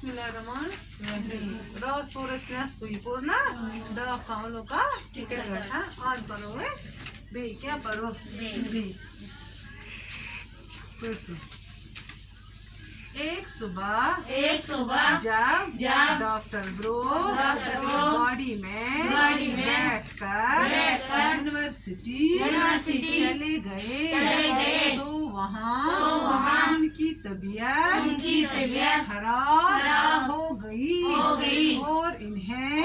बिस्मिल्लाहिर्रहमानिर्रहीम रात पोरस नस्बी पोरना डा काउलो का टिकट बैठा आज परोस बे क्या परो बे एक सुबह जब डॉक्टर ब्रो गाड़ी में बैठकर यूनिवर्सिटी चले गए तो वहाँ उनकी तबीयत खराब हो गई और इन्हें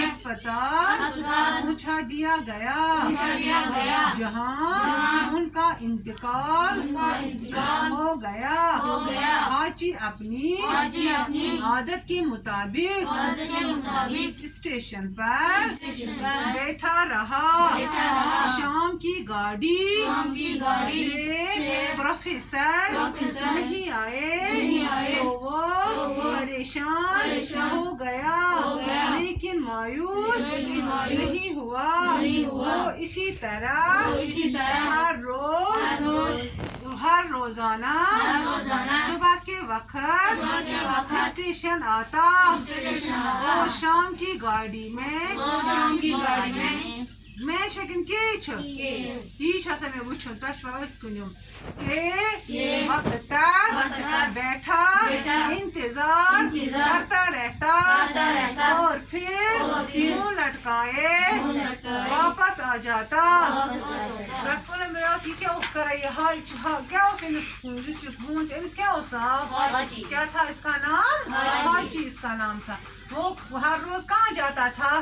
अस्पताल पहुँचा दिया गया जहाँ उनका इंतकाल हो गया। हाजी अपनी आदत के मुताबिक स्टेशन पर बैठा रहा। शाम की गाड़ी से प्रोफेसर नहीं आए तो वो परेशान हो गया लेकिन मायूस नहीं हुआ। वो इसी तरह हर रोजाना सुबह के वक्त स्टेशन आता और शाम की गाड़ी में मैं शकिन ये में वुचन वक्त बैठा इंतजार करता रहता और फिर मुंह लटकाए वापस आ जाता। क्या था इसका नाम? हाजी इसका नाम था। वो हर रोज कहाँ जाता था?